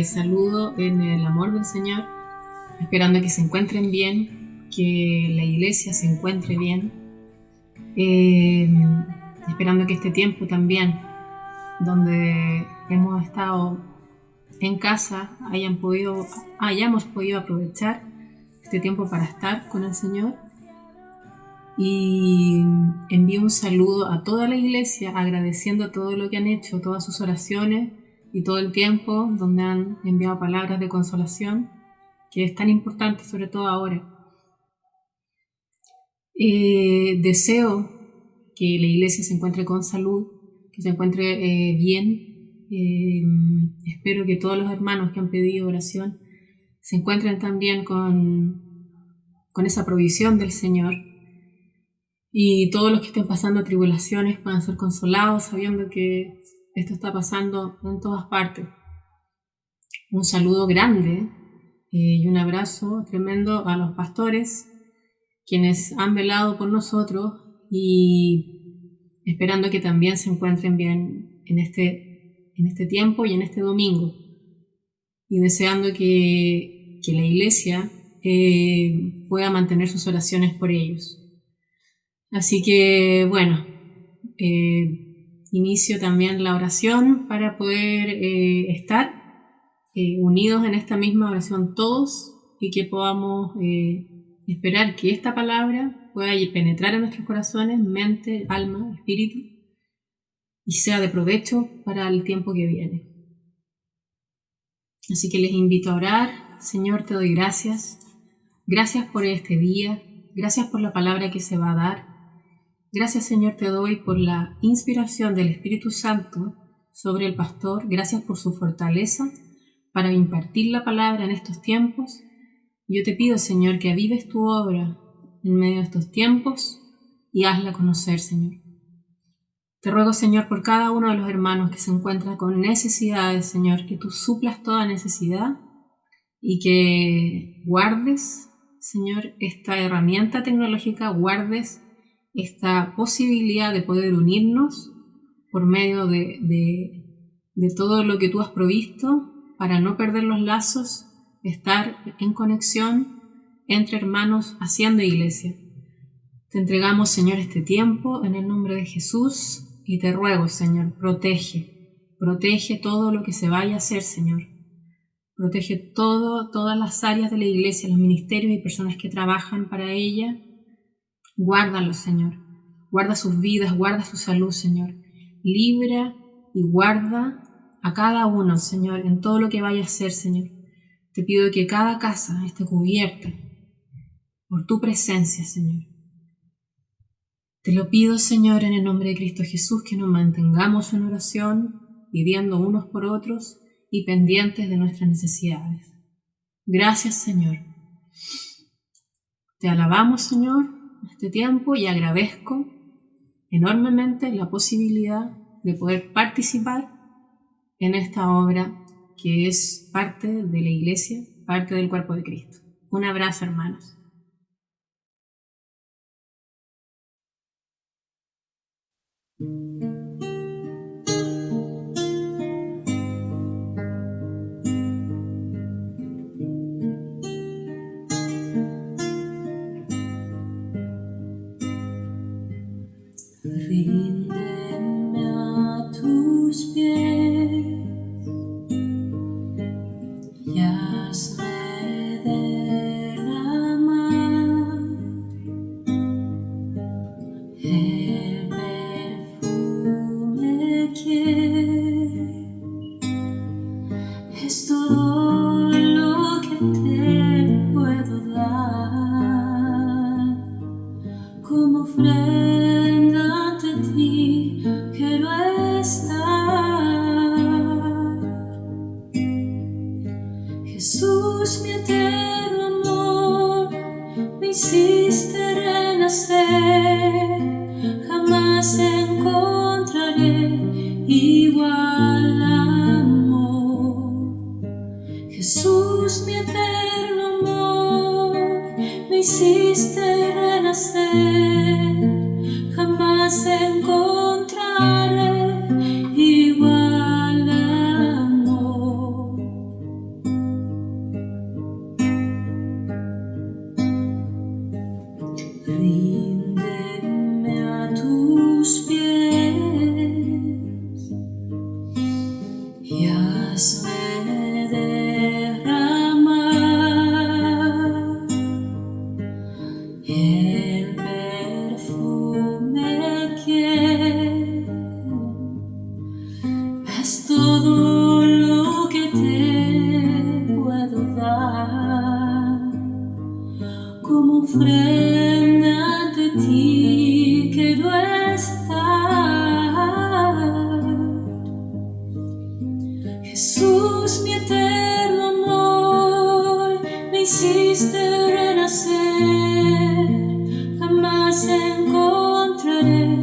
les saludo en el amor del Señor, esperando que se encuentren bien, que la iglesia se encuentre bien, esperando que este tiempo también, donde hemos estado en casa, hayamos podido aprovechar este tiempo para estar con el Señor. Y envío un saludo a toda la iglesia, agradeciendo todo lo que han hecho, todas sus oraciones y todo el tiempo donde han enviado palabras de consolación, que es tan importante, sobre todo ahora. Deseo que la iglesia se encuentre con salud, que se encuentre bien. Espero que todos los hermanos que han pedido oración se encuentren también con esa provisión del Señor. Y todos los que estén pasando tribulaciones puedan ser consolados sabiendo que esto está pasando en todas partes. Un saludo grande y un abrazo tremendo a los pastores, quienes han velado por nosotros y esperando que también se encuentren bien en este tiempo y en este domingo. Y deseando que la iglesia pueda mantener sus oraciones por ellos. Así que, bueno, inicio también la oración para poder estar unidos en esta misma oración todos y que podamos esperar que esta palabra pueda penetrar en nuestros corazones, mente, alma, espíritu y sea de provecho para el tiempo que viene. Así que les invito a orar. Señor, te doy gracias. Gracias por este día. Gracias por la palabra que se va a dar. Gracias, Señor, te doy por la inspiración del Espíritu Santo sobre el pastor. Gracias por su fortaleza para impartir la palabra en estos tiempos. Yo te pido, Señor, que avives tu obra en medio de estos tiempos y hazla conocer, Señor. Te ruego, Señor, por cada uno de los hermanos que se encuentra con necesidades, Señor, que tú suplas toda necesidad y que guardes, Señor, esta herramienta tecnológica, guardes esta posibilidad de poder unirnos por medio de todo lo que tú has provisto para no perder los lazos, estar en conexión entre hermanos haciendo iglesia. Te entregamos, Señor, este tiempo en el nombre de Jesús y te ruego, Señor, protege todo lo que se vaya a hacer, Señor. Protege todas las áreas de la iglesia, los ministerios y personas que trabajan para ella. Guárdalos, Señor. Guarda sus vidas, guarda su salud, Señor. Libra y guarda a cada uno, Señor, en todo lo que vaya a hacer, Señor. Te pido que cada casa esté cubierta por tu presencia, Señor. Te lo pido, Señor, en el nombre de Cristo Jesús, que nos mantengamos en oración, pidiendo unos por otros y pendientes de nuestras necesidades. Gracias, Señor. Te alabamos, Señor, este tiempo y agradezco enormemente la posibilidad de poder participar en esta obra que es parte de la iglesia, parte del cuerpo de Cristo. Un abrazo, hermanos. Ríndeme a tus pies y hazme derramar el perfume que es todo lo que te puedo dar como ofrenda ante ti. Quiero estar, Jesús, mi eterno amor, me hiciste renacer, jamás encontraré igual amor. Jesús, mi eterno amor, me hiciste renacer, jamás encontraré igual amor. frente ante ti quiero estar. Jesús, mi eterno amor, me hiciste renacer, jamás encontraré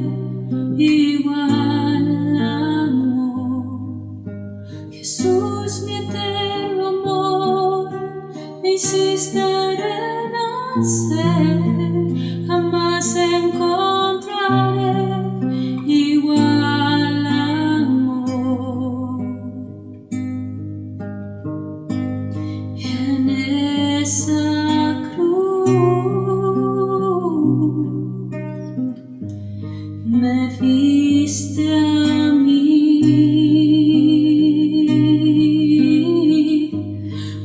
igual amor. Jesús, mi eterno amor, me hiciste renacer, jamás encontraré igual amor. En esa cruz me viste a mí,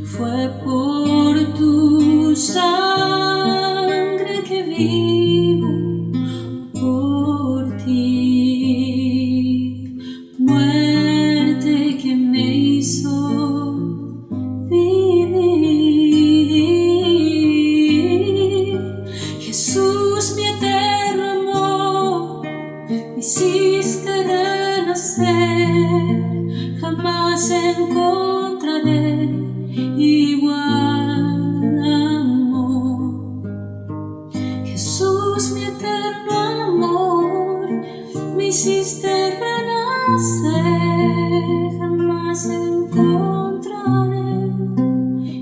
fue por tu sangre que vivo por ti, muerte que me hizo vivir. Jesús, mi eterno amor, me hiciste renacer, jamás encontraré igual amor. Jesús, mi eterno amor, me hiciste renacer, jamás encontraré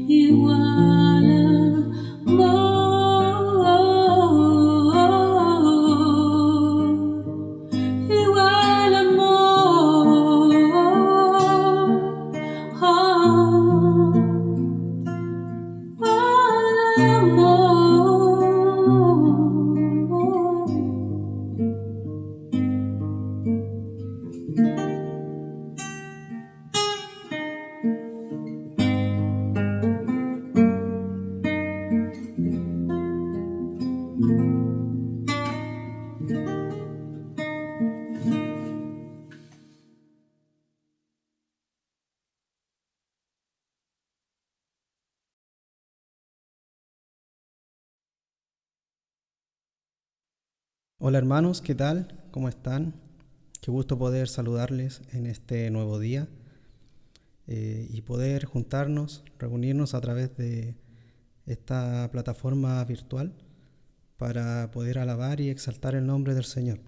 igual amor, igual amor, igual amor. Hola hermanos, ¿qué tal? ¿Cómo están? Qué gusto poder saludarles en este nuevo día y poder juntarnos, reunirnos a través de esta plataforma virtual para poder alabar y exaltar el nombre del Señor.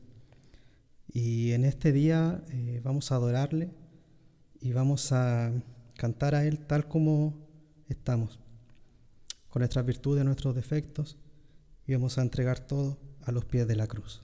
Y en este día vamos a adorarle y vamos a cantar a Él tal como estamos, con nuestras virtudes, nuestros defectos, y vamos a entregar todo a los pies de la cruz.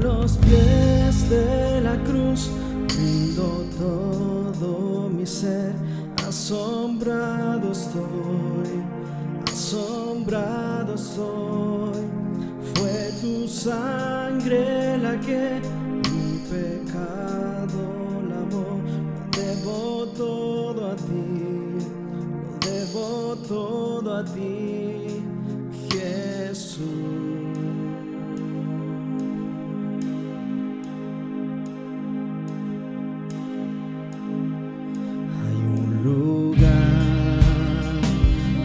los pies de la cruz rindo todo mi ser. Asombrado estoy. Fue tu sangre la que mi pecado lavó. Lo debo todo a ti, lo debo todo a ti, Jesús.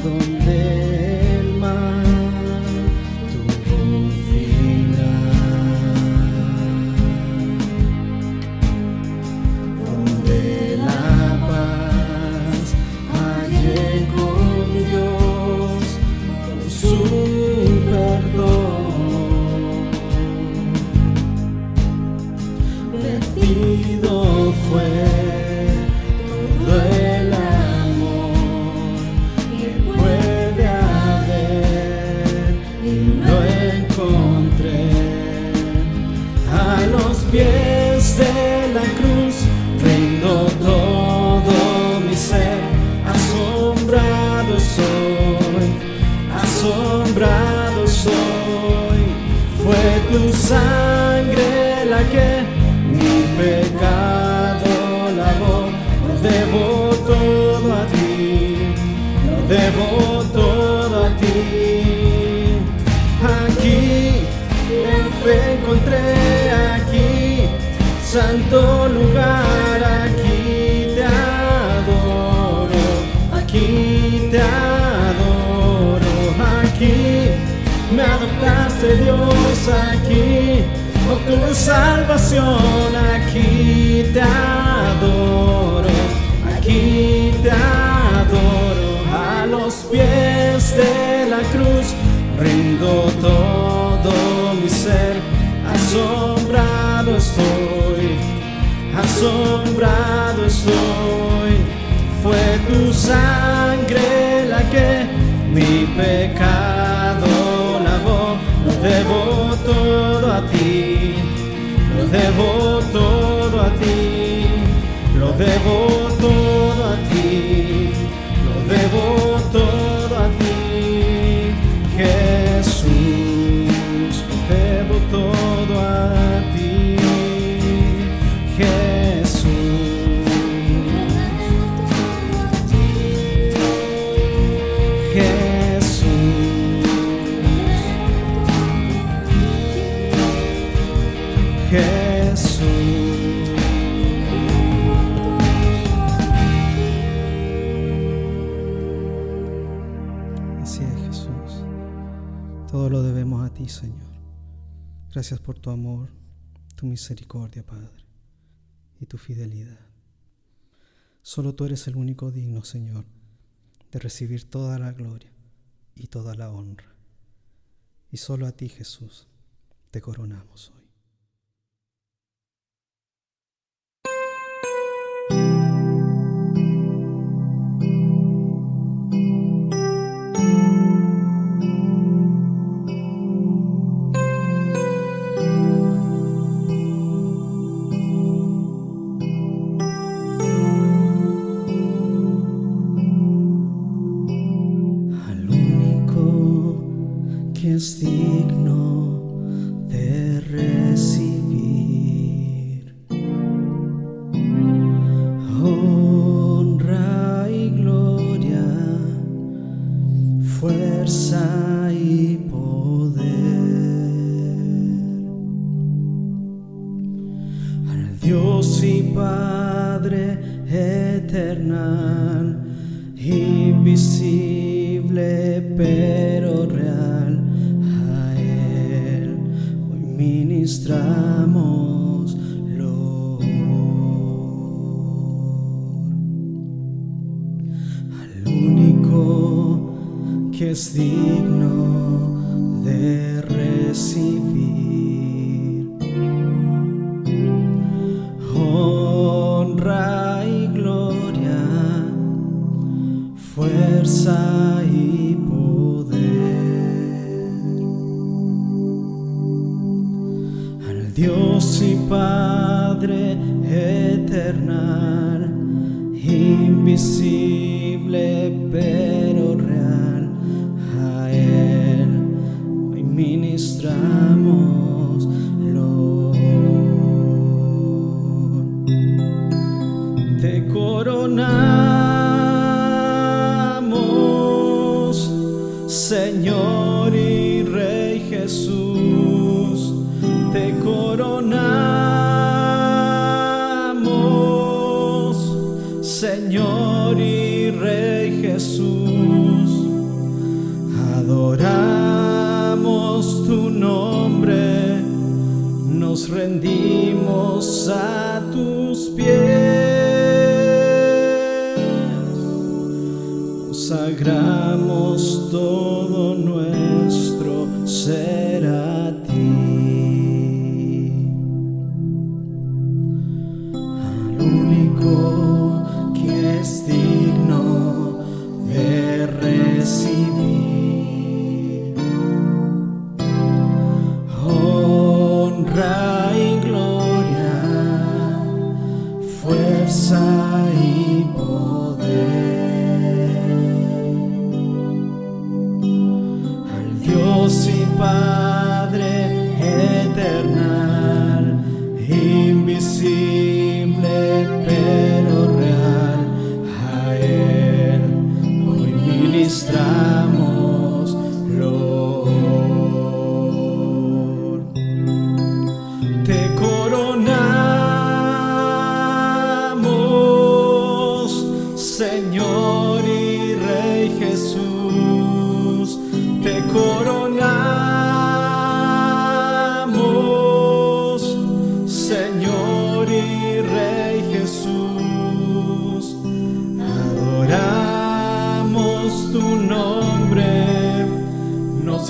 Donde el mar tuvo un final, donde la paz hallé con Dios, salvación. Aquí te adoro, aquí te adoro. A los pies de la cruz rindo todo mi ser. Asombrado estoy, asombrado estoy. Fue tu sangre la que mi pecado lavó. Lo debo todo a ti, lo debo todo a ti, lo debo todo a ti, lo debo todo a ti, Jesús, lo debo todo a ti, Jesús, Jesús, Jesús. Así es, Jesús. Todo lo debemos a ti, Señor. Gracias por tu amor, tu misericordia, Padre, y tu fidelidad. Solo tú eres el único digno, Señor, de recibir toda la gloria y toda la honra. Y solo a ti, Jesús, te coronamos hoy. Es digno de recibir honra y gloria, fuerza y poder. Al Dios y Padre eternal, invisible pero real, ministramos loor. Al único que es digno de recibir honra y gloria, fuerza y poder. Dios y Padre eternal, invisible pero real, a Él hoy ministramos loor. Te coronamos, Señor y Rey Jesús. Te coronamos, Señor y Rey Jesús. Adoramos tu nombre, nos rendimos a tus pies, consagramos todo nuestro ser a ti. Único que es digno de recibir honra y gloria, fuerza y poder. Al Dios y Padre eternal, invisible pero real, a Él hoy ministramos loor. Te coronamos, Señor y Rey Jesús. Te coronamos,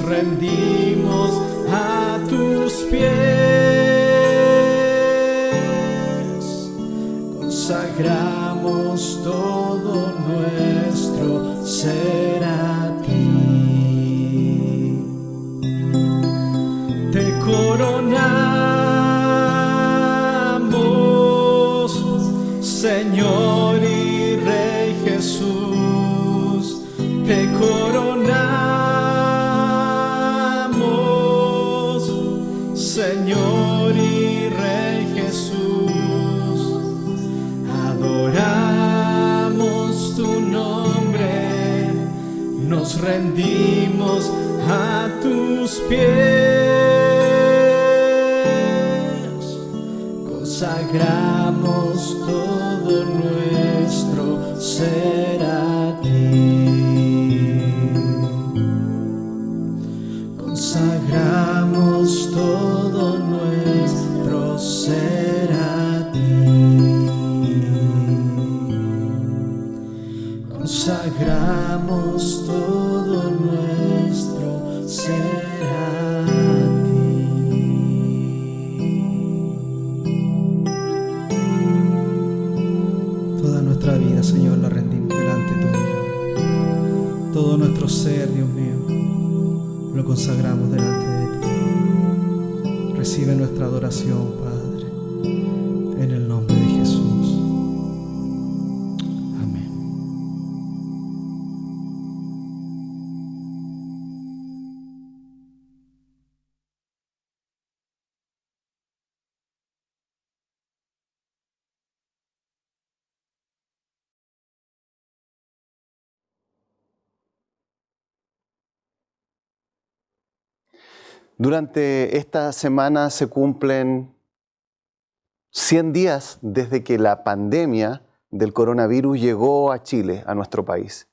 rendimos a tus pies, consagramos todo nuestro ser a ti. Te coronamos, Señor y Rey Jesús, te coronamos, Señor y Rey Jesús, adoramos tu nombre, nos rendimos a tus pies, consagramos todo nuestro ser a ti, consagramos todo nuestro ser a ti, consagramos todo nuestro ser a ti. Toda nuestra vida, Señor, la rendimos delante tuyo. Todo nuestro ser, Dios mío, lo consagramos delante de ti. Recibe nuestra adoración, Padre, en el nombre de Jesús. Amén. Durante esta semana se cumplen 100 días desde que la pandemia del coronavirus llegó a Chile, a nuestro país.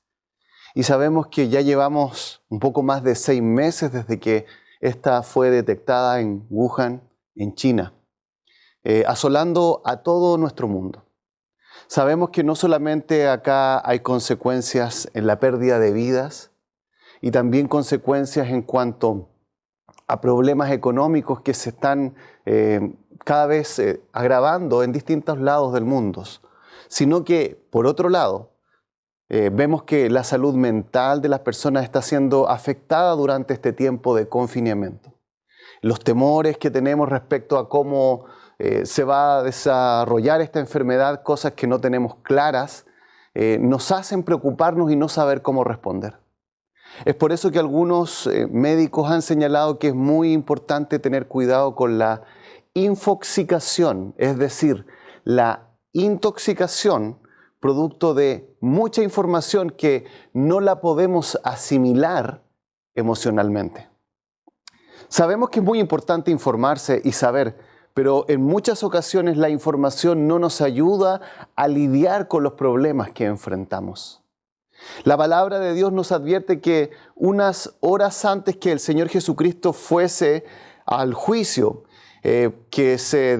Y sabemos que ya llevamos un poco más de 6 meses desde que esta fue detectada en Wuhan, en China, asolando a todo nuestro mundo. Sabemos que no solamente acá hay consecuencias en la pérdida de vidas y también consecuencias en cuanto a problemas económicos que se están cada vez agravando en distintos lados del mundo, sino que, por otro lado, vemos que la salud mental de las personas está siendo afectada durante este tiempo de confinamiento. Los temores que tenemos respecto a cómo se va a desarrollar esta enfermedad, cosas que no tenemos claras, nos hacen preocuparnos y no saber cómo responder. Es por eso que algunos médicos han señalado que es muy importante tener cuidado con la infoxicación, es decir, la intoxicación producto de mucha información que no la podemos asimilar emocionalmente. Sabemos que es muy importante informarse y saber, pero en muchas ocasiones la información no nos ayuda a lidiar con los problemas que enfrentamos. La palabra de Dios nos advierte que unas horas antes que el Señor Jesucristo fuese al juicio que se,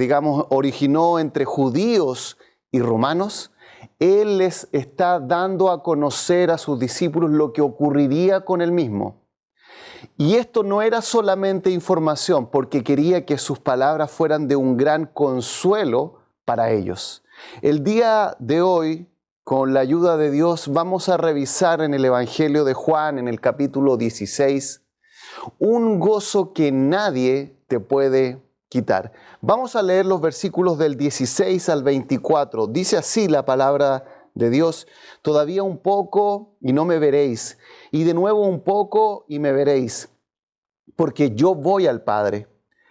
originó entre judíos y romanos, Él les está dando a conocer a sus discípulos lo que ocurriría con Él mismo. Y esto no era solamente información, porque quería que sus palabras fueran de un gran consuelo para ellos. El día de hoy, con la ayuda de Dios, vamos a revisar en el Evangelio de Juan, en el capítulo 16, un gozo que nadie te puede quitar. Vamos a leer los versículos del 16 al 24. Dice así la palabra de Dios: todavía un poco y no me veréis, y de nuevo un poco y me veréis, porque yo voy al Padre.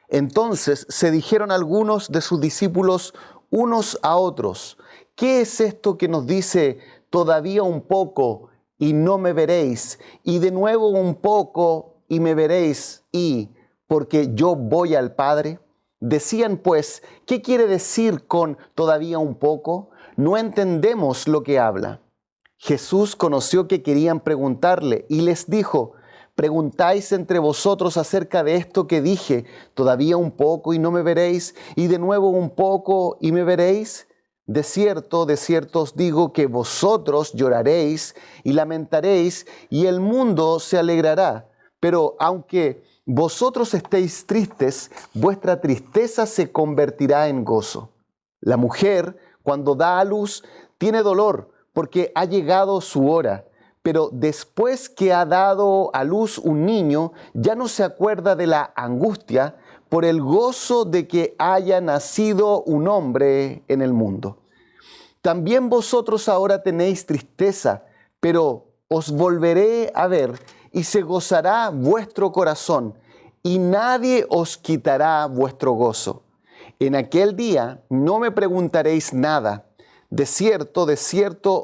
Entonces se dijeron algunos de sus discípulos unos a otros: ¿qué es esto que nos dice todavía un poco y no me veréis, y de nuevo un poco y me veréis, y porque yo voy al Padre? Decían pues: ¿qué quiere decir con todavía un poco? No entendemos lo que habla. Jesús conoció que querían preguntarle y les dijo: ¿preguntáis entre vosotros acerca de esto que dije, todavía un poco y no me veréis, y de nuevo un poco y me veréis? De cierto os digo que vosotros lloraréis y lamentaréis, y el mundo se alegrará, Pero aunque vosotros estéis tristes, vuestra tristeza se convertirá en gozo. La mujer, cuando da a luz, tiene dolor porque ha llegado su hora. Pero después que ha dado a luz un niño, ya no se acuerda de la angustia por el gozo de que haya nacido un hombre en el mundo. También vosotros ahora tenéis tristeza, pero os volveré a ver y se gozará vuestro corazón, y nadie os quitará vuestro gozo. En aquel día no me preguntaréis nada. De cierto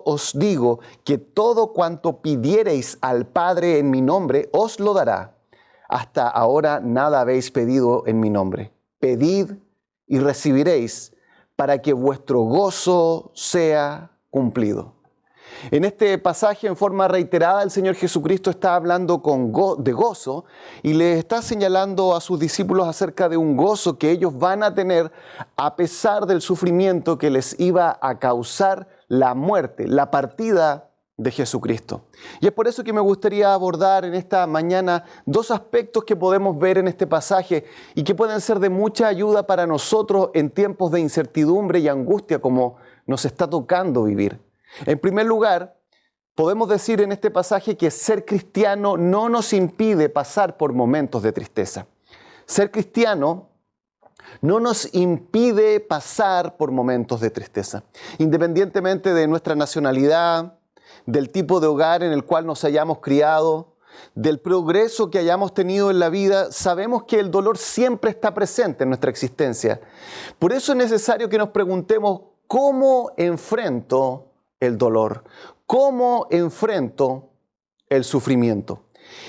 os digo que todo cuanto pidiereis al Padre en mi nombre, os lo dará. Hasta ahora nada habéis pedido en mi nombre. Pedid y recibiréis, para que vuestro gozo sea cumplido. En este pasaje, en forma reiterada, el Señor Jesucristo está hablando de gozo y le está señalando a sus discípulos acerca de un gozo que ellos van a tener a pesar del sufrimiento que les iba a causar la muerte, la partida de Jesucristo. Y es por eso que me gustaría abordar en esta mañana dos aspectos que podemos ver en este pasaje y que pueden ser de mucha ayuda para nosotros en tiempos de incertidumbre y angustia como nos está tocando vivir. En primer lugar, podemos decir en este pasaje que ser cristiano no nos impide pasar por momentos de tristeza. Ser cristiano no nos impide pasar por momentos de tristeza. Independientemente de nuestra nacionalidad, del tipo de hogar en el cual nos hayamos criado, del progreso que hayamos tenido en la vida, sabemos que el dolor siempre está presente en nuestra existencia. Por eso es necesario que nos preguntemos, ¿cómo enfrento el dolor? ¿Cómo enfrento el sufrimiento?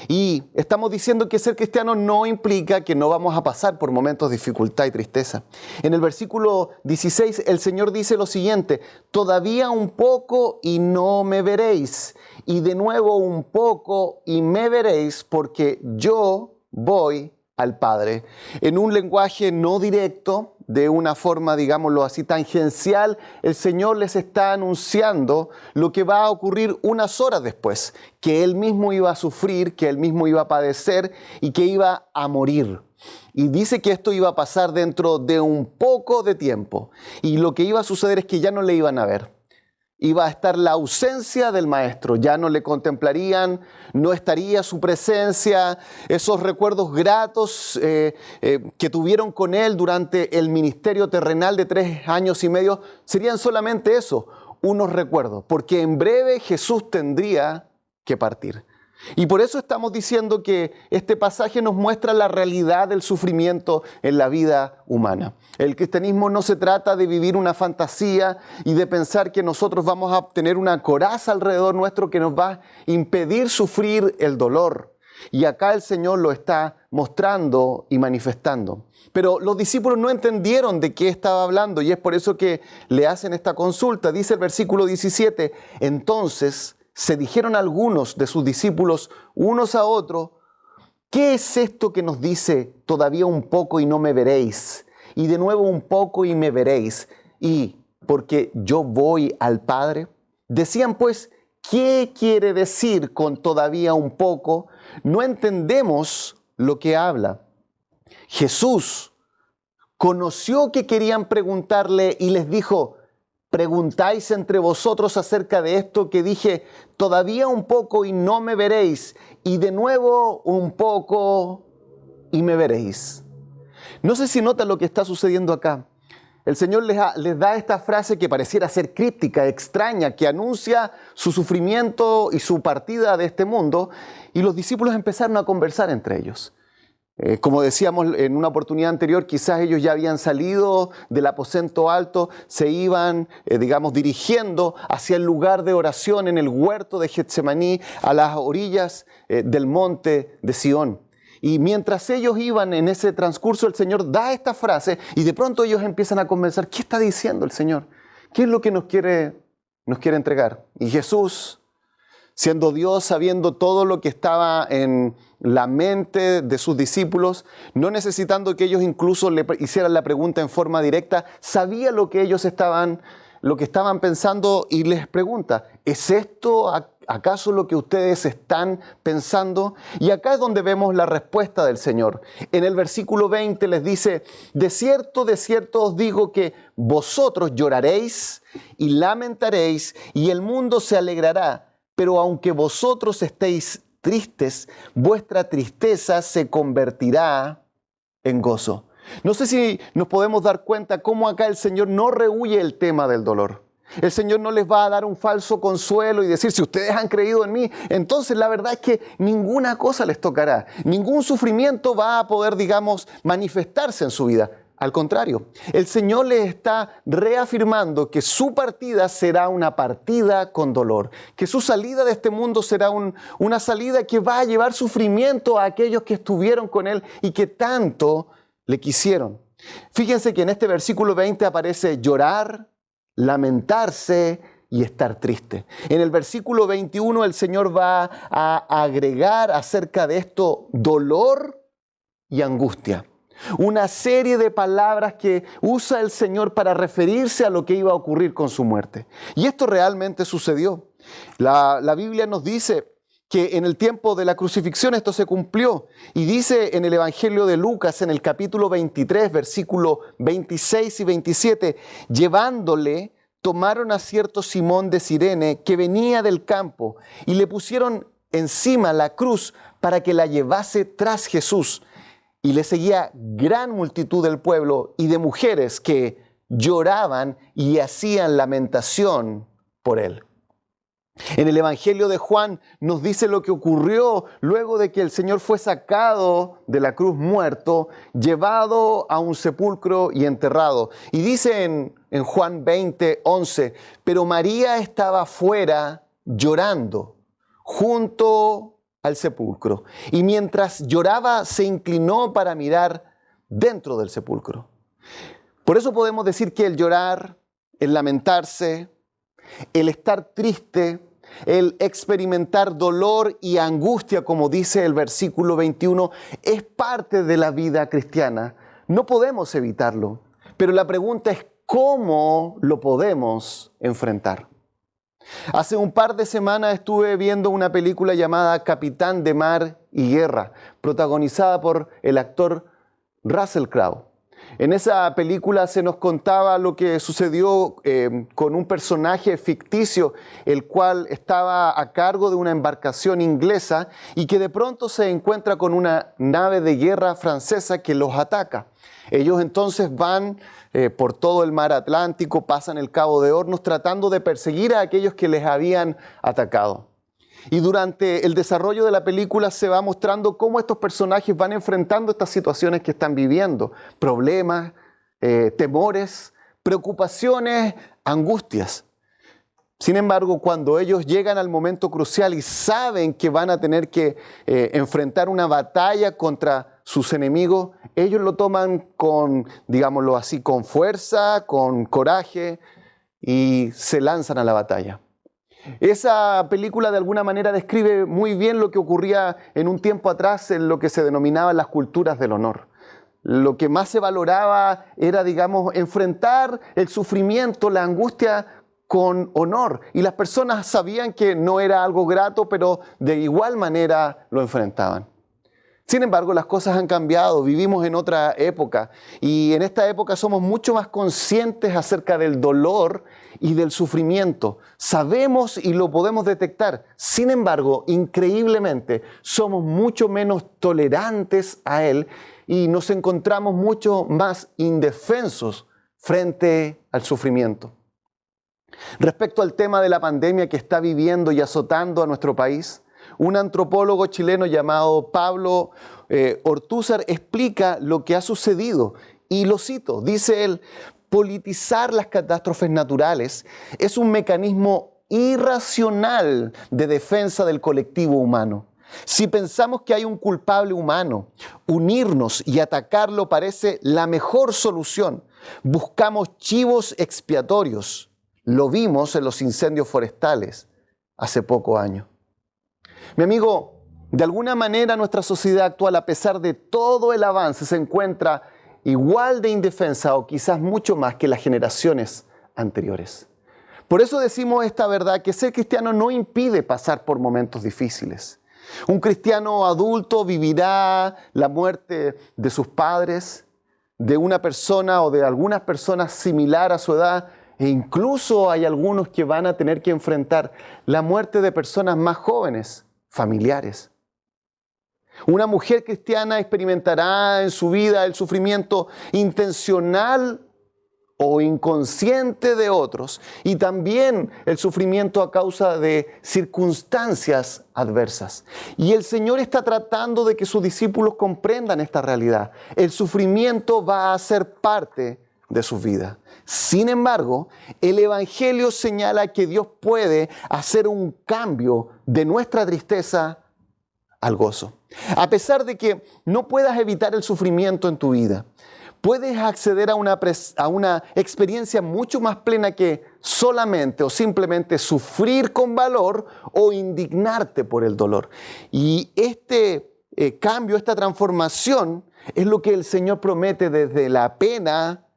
Y estamos diciendo que ser cristiano no implica que no vamos a pasar por momentos de dificultad y tristeza. En el versículo 16 el Señor dice lo siguiente: todavía un poco y no me veréis, y de nuevo un poco y me veréis, porque yo voy al Padre. En un lenguaje no directo, de una forma, digámoslo así, tangencial, el Señor les está anunciando lo que va a ocurrir unas horas después, que Él mismo iba a sufrir, que Él mismo iba a padecer y que iba a morir. Y dice que esto iba a pasar dentro de un poco de tiempo. Y lo que iba a suceder es que ya no le iban a ver. Iba a estar la ausencia del Maestro, ya no le contemplarían, no estaría su presencia, esos recuerdos gratos que tuvieron con Él durante el ministerio terrenal de 3 años y medio, serían solamente eso, unos recuerdos, porque en breve Jesús tendría que partir. Y por eso estamos diciendo que este pasaje nos muestra la realidad del sufrimiento en la vida humana. El cristianismo no se trata de vivir una fantasía y de pensar que nosotros vamos a obtener una coraza alrededor nuestro que nos va a impedir sufrir el dolor. Y acá el Señor lo está mostrando y manifestando. Pero los discípulos no entendieron de qué estaba hablando y es por eso que le hacen esta consulta. Dice el versículo 17, entonces se dijeron algunos de sus discípulos unos a otros, ¿qué es esto que nos dice todavía un poco y no me veréis? Y de nuevo un poco y me veréis. Y porque yo voy al Padre. Decían pues, ¿qué quiere decir con todavía un poco? No entendemos lo que habla. Jesús conoció que querían preguntarle y les dijo, ¿preguntáis entre vosotros acerca de esto que dije, todavía un poco y no me veréis, y de nuevo un poco y me veréis? No sé si notan lo que está sucediendo acá. El Señor les da esta frase que pareciera ser críptica, extraña, que anuncia su sufrimiento y su partida de este mundo, y los discípulos empezaron a conversar entre ellos. Como decíamos en una oportunidad anterior, quizás ellos ya habían salido del aposento alto, se iban, dirigiendo hacia el lugar de oración en el huerto de Getsemaní, a las orillas del monte de Sión. Y mientras ellos iban en ese transcurso, el Señor da esta frase y de pronto ellos empiezan a conversar. ¿Qué está diciendo el Señor? ¿Qué es lo que nos quiere entregar? Y Jesús, siendo Dios, sabiendo todo lo que estaba en la mente de sus discípulos, no necesitando que ellos incluso le hicieran la pregunta en forma directa, sabía lo que ellos estaban lo que estaban pensando y les pregunta, ¿es esto acaso lo que ustedes están pensando? Y acá es donde vemos la respuesta del Señor. En el versículo 20 les dice, de cierto os digo que vosotros lloraréis y lamentaréis y el mundo se alegrará, pero aunque vosotros estéis tristes, vuestra tristeza se convertirá en gozo. No sé si nos podemos dar cuenta cómo acá el Señor no rehúye el tema del dolor. El Señor no les va a dar un falso consuelo y decir, si ustedes han creído en mí, entonces la verdad es que ninguna cosa les tocará. Ningún sufrimiento va a poder, manifestarse en su vida. Al contrario, el Señor les está reafirmando que su partida será una partida con dolor, que su salida de este mundo será una salida que va a llevar sufrimiento a aquellos que estuvieron con Él y que tanto le quisieron. Fíjense que en este versículo 20 aparece llorar, lamentarse y estar triste. En el versículo 21 el Señor va a agregar acerca de esto dolor y angustia. Una serie de palabras que usa el Señor para referirse a lo que iba a ocurrir con su muerte. Y esto realmente sucedió. La Biblia nos dice que en el tiempo de la crucifixión esto se cumplió. Y dice en el Evangelio de Lucas, en el capítulo 23, versículo 26 y 27, llevándole, tomaron a cierto Simón de Cirene que venía del campo y le pusieron encima la cruz para que la llevase tras Jesús. Y le seguía gran multitud del pueblo y de mujeres que lloraban y hacían lamentación por él. En el Evangelio de Juan nos dice lo que ocurrió luego de que el Señor fue sacado de la cruz muerto, llevado a un sepulcro y enterrado. Y dice en Juan 20:11, pero María estaba fuera llorando junto al sepulcro. Y mientras lloraba se inclinó para mirar dentro del sepulcro. Por eso podemos decir que el llorar, el lamentarse, el estar triste, el experimentar dolor y angustia, como dice el versículo 21, es parte de la vida cristiana. No podemos evitarlo, pero la pregunta es ¿cómo lo podemos enfrentar? Hace un par de semanas estuve viendo una película llamada Capitán de Mar y Guerra, protagonizada por el actor Russell Crowe. En esa película se nos contaba lo que sucedió con un personaje ficticio, el cual estaba a cargo de una embarcación inglesa y que de pronto se encuentra con una nave de guerra francesa que los ataca. Ellos entonces van por todo el mar Atlántico, pasan el Cabo de Hornos tratando de perseguir a aquellos que les habían atacado. Y durante el desarrollo de la película se va mostrando cómo estos personajes van enfrentando estas situaciones que están viviendo. Problemas, temores, preocupaciones, angustias. Sin embargo, cuando ellos llegan al momento crucial y saben que van a tener que enfrentar una batalla contra sus enemigos, ellos lo toman con, digámoslo así, con fuerza, con coraje y se lanzan a la batalla. Esa película de alguna manera describe muy bien lo que ocurría en un tiempo atrás en lo que se denominaban las culturas del honor. Lo que más se valoraba era, enfrentar el sufrimiento, la angustia con honor. Y las personas sabían que no era algo grato, pero de igual manera lo enfrentaban. Sin embargo, las cosas han cambiado, vivimos en otra época y en esta época somos mucho más conscientes acerca del dolor y del sufrimiento. Sabemos y lo podemos detectar. Sin embargo, increíblemente, somos mucho menos tolerantes a él y nos encontramos mucho más indefensos frente al sufrimiento. Respecto al tema de la pandemia que está viviendo y azotando a nuestro país, un antropólogo chileno llamado Pablo Ortúzar explica lo que ha sucedido y lo cito, dice él, politizar las catástrofes naturales es un mecanismo irracional de defensa del colectivo humano. Si pensamos que hay un culpable humano, unirnos y atacarlo parece la mejor solución. Buscamos chivos expiatorios. Lo vimos en los incendios forestales hace pocos años. Mi amigo, de alguna manera nuestra sociedad actual, a pesar de todo el avance, se encuentra igual de indefensa o quizás mucho más que las generaciones anteriores. Por eso decimos esta verdad, que ser cristiano no impide pasar por momentos difíciles. Un cristiano adulto vivirá la muerte de sus padres, de una persona o de algunas personas similar a su edad, e incluso hay algunos que van a tener que enfrentar la muerte de personas más jóvenes, familiares. Una mujer cristiana experimentará en su vida el sufrimiento intencional o inconsciente de otros, y también el sufrimiento a causa de circunstancias adversas. Y el Señor está tratando de que sus discípulos comprendan esta realidad. El sufrimiento va a ser parte de su vida. Sin embargo, el Evangelio señala que Dios puede hacer un cambio de nuestra tristeza al gozo. A pesar de que no puedas evitar el sufrimiento en tu vida, puedes acceder a una experiencia mucho más plena que solamente o simplemente sufrir con valor o indignarte por el dolor. Y este cambio, esta transformación, es lo que el Señor promete desde la pena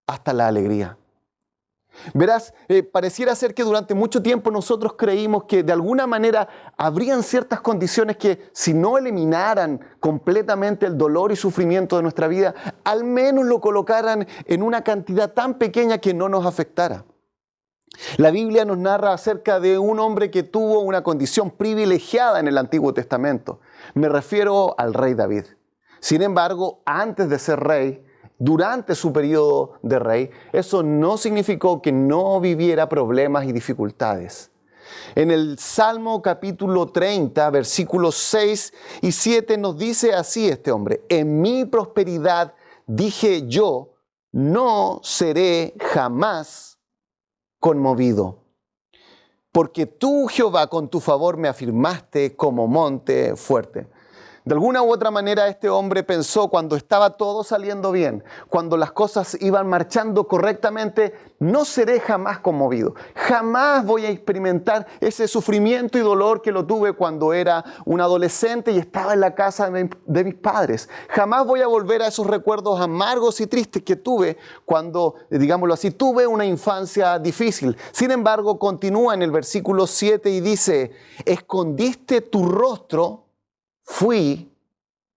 hasta la alegría. Verás, pareciera ser que durante mucho tiempo nosotros creímos que de alguna manera habrían ciertas condiciones que, si no eliminaran completamente el dolor y sufrimiento de nuestra vida, al menos lo colocaran en una cantidad tan pequeña que no nos afectara. La Biblia nos narra acerca de un hombre que tuvo una condición privilegiada en el Antiguo Testamento. Me refiero al rey David. Sin embargo, antes de ser rey, durante su periodo de rey, eso no significó que no viviera problemas y dificultades. En el Salmo capítulo 30, versículos 6 y 7 nos dice así este hombre: en mi prosperidad dije yo, no seré jamás conmovido. Porque tú, Jehová, con tu favor me afirmaste como monte fuerte. De alguna u otra manera este hombre pensó, cuando estaba todo saliendo bien, cuando las cosas iban marchando correctamente, no seré jamás conmovido. Jamás voy a experimentar ese sufrimiento y dolor que lo tuve cuando era un adolescente y estaba en la casa de mis padres. Jamás voy a volver a esos recuerdos amargos y tristes que tuve cuando, digámoslo así, tuve una infancia difícil. Sin embargo, continúa en el versículo 7 y dice: escondiste tu rostro, fui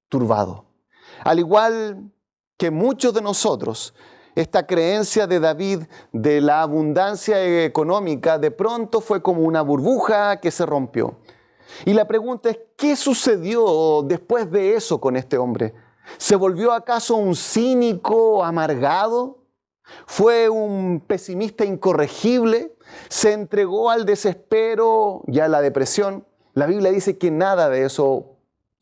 turbado. Al igual que muchos de nosotros, esta creencia de David de la abundancia económica de pronto fue como una burbuja que se rompió. Y la pregunta es, ¿qué sucedió después de eso con este hombre? ¿Se volvió acaso un cínico amargado? ¿Fue un pesimista incorregible? ¿Se entregó al desespero y a la depresión? La Biblia dice que nada de eso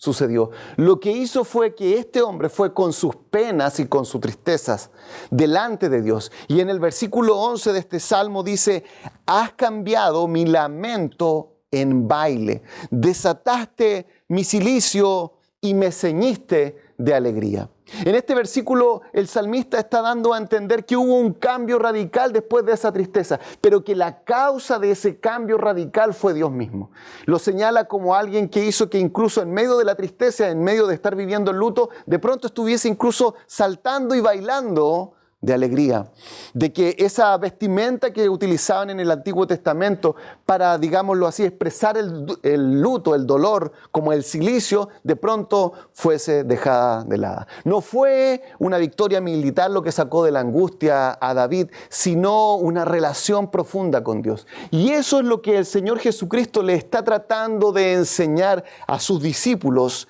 sucedió. Lo que hizo fue que este hombre fue con sus penas y con sus tristezas delante de Dios. Y en el versículo 11 de este salmo dice: has cambiado mi lamento en baile, desataste mi cilicio y me ceñiste de alegría. En este versículo el salmista está dando a entender que hubo un cambio radical después de esa tristeza, pero que la causa de ese cambio radical fue Dios mismo. Lo señala como alguien que hizo que incluso en medio de la tristeza, en medio de estar viviendo el luto, de pronto estuviese incluso saltando y bailando de alegría. De que esa vestimenta que utilizaban en el Antiguo Testamento para, digámoslo así, expresar el luto, el dolor, como el cilicio, de pronto fuese dejada de lado. No fue una victoria militar lo que sacó de la angustia a David, sino una relación profunda con Dios. Y eso es lo que el Señor Jesucristo le está tratando de enseñar a sus discípulos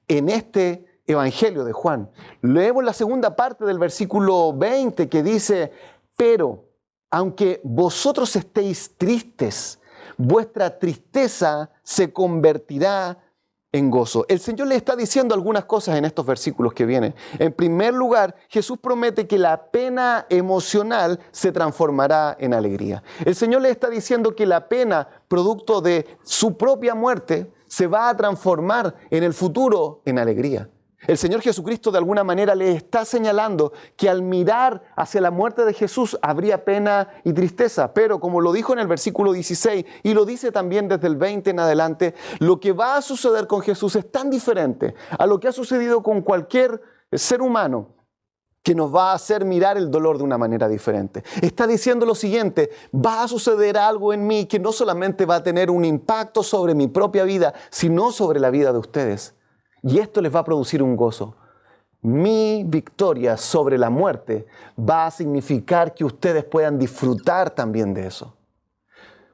en este Evangelio de Juan. Leemos la segunda parte del versículo 20 que dice: pero aunque vosotros estéis tristes, vuestra tristeza se convertirá en gozo. El Señor le está diciendo algunas cosas en estos versículos que vienen. En primer lugar, Jesús promete que la pena emocional se transformará en alegría. El Señor le está diciendo que la pena, producto de su propia muerte, se va a transformar en el futuro en alegría. El Señor Jesucristo de alguna manera le está señalando que al mirar hacia la muerte de Jesús habría pena y tristeza, pero como lo dijo en el versículo 16 y lo dice también desde el 20 en adelante, lo que va a suceder con Jesús es tan diferente a lo que ha sucedido con cualquier ser humano, que nos va a hacer mirar el dolor de una manera diferente. Está diciendo lo siguiente: va a suceder algo en mí que no solamente va a tener un impacto sobre mi propia vida, sino sobre la vida de ustedes. Y esto les va a producir un gozo. Mi victoria sobre la muerte va a significar que ustedes puedan disfrutar también de eso.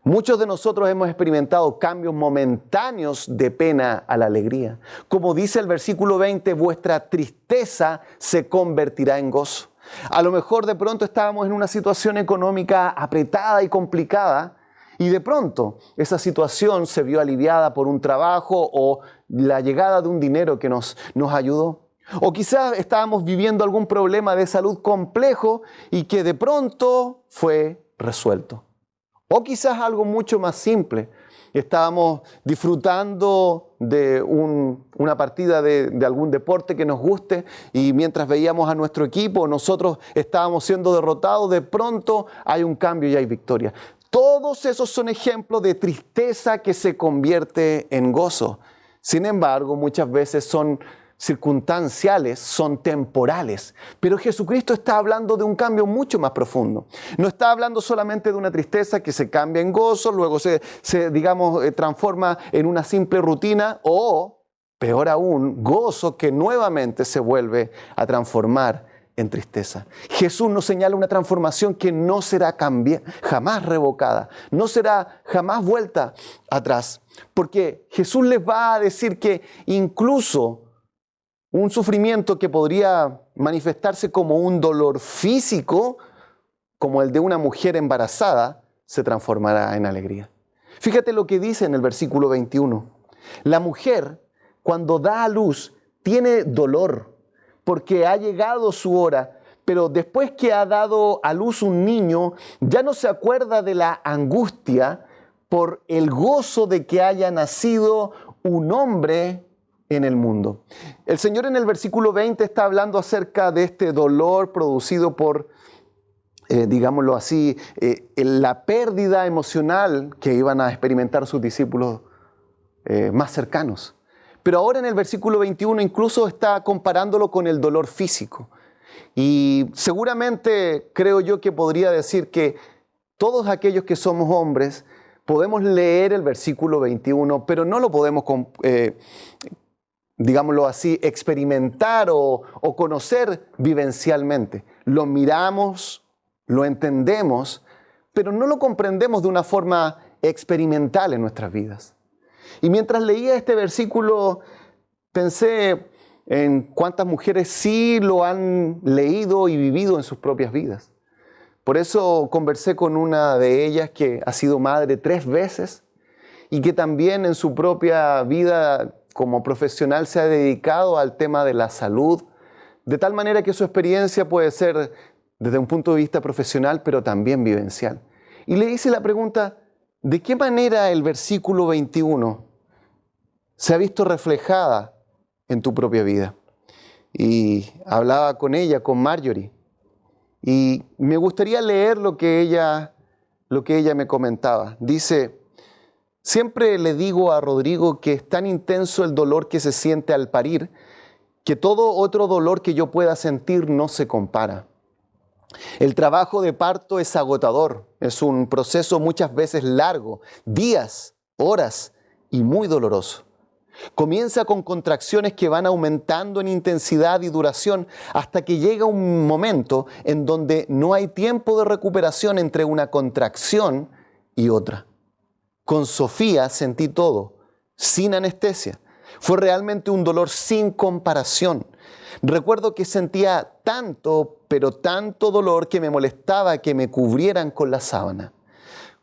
Muchos de nosotros hemos experimentado cambios momentáneos de pena a la alegría. Como dice el versículo 20, vuestra tristeza se convertirá en gozo. A lo mejor de pronto estábamos en una situación económica apretada y complicada y de pronto esa situación se vio aliviada por un trabajo o la llegada de un dinero que nos ayudó. O quizás estábamos viviendo algún problema de salud complejo y que de pronto fue resuelto. O quizás algo mucho más simple. Estábamos disfrutando de una partida de algún deporte que nos guste y mientras veíamos a nuestro equipo, nosotros estábamos siendo derrotados, de pronto hay un cambio y hay victoria. Todos esos son ejemplos de tristeza que se convierte en gozo. Sin embargo, muchas veces son circunstanciales, son temporales. Pero Jesucristo está hablando de un cambio mucho más profundo. No está hablando solamente de una tristeza que se cambia en gozo, luego se transforma en una simple rutina o, peor aún, gozo que nuevamente se vuelve a transformar en tristeza. Jesús nos señala una transformación que no será jamás revocada, no será jamás vuelta atrás, porque Jesús les va a decir que incluso un sufrimiento que podría manifestarse como un dolor físico, como el de una mujer embarazada, se transformará en alegría. Fíjate lo que dice en el versículo 21. La mujer, cuando da a luz, tiene dolor porque ha llegado su hora, pero después que ha dado a luz un niño, ya no se acuerda de la angustia por el gozo de que haya nacido un hombre en el mundo. El Señor en el versículo 20 está hablando acerca de este dolor producido por, digámoslo así, la pérdida emocional que iban a experimentar sus discípulos más cercanos. Pero ahora en el versículo 21 incluso está comparándolo con el dolor físico. Y seguramente creo yo que podría decir que todos aquellos que somos hombres podemos leer el versículo 21, pero no lo podemos digámoslo así, experimentar o conocer vivencialmente. Lo miramos, lo entendemos, pero no lo comprendemos de una forma experimental en nuestras vidas. Y mientras leía este versículo, pensé en cuántas mujeres sí lo han leído y vivido en sus propias vidas. Por eso conversé con una de ellas que ha sido madre 3 veces y que también en su propia vida como profesional se ha dedicado al tema de la salud, de tal manera que su experiencia puede ser desde un punto de vista profesional, pero también vivencial. Y le hice la pregunta, ¿de qué manera el versículo 21 se ha visto reflejada en tu propia vida? Y hablaba con ella, con Marjorie, y me gustaría leer lo que ella me comentaba. Dice: siempre le digo a Rodrigo que es tan intenso el dolor que se siente al parir, que todo otro dolor que yo pueda sentir no se compara. El trabajo de parto es agotador, es un proceso muchas veces largo, días, horas y muy doloroso. Comienza con contracciones que van aumentando en intensidad y duración hasta que llega un momento en donde no hay tiempo de recuperación entre una contracción y otra. Con Sofía sentí todo, sin anestesia. Fue realmente un dolor sin comparación. Recuerdo que sentía tanto, pero tanto dolor que me molestaba que me cubrieran con la sábana.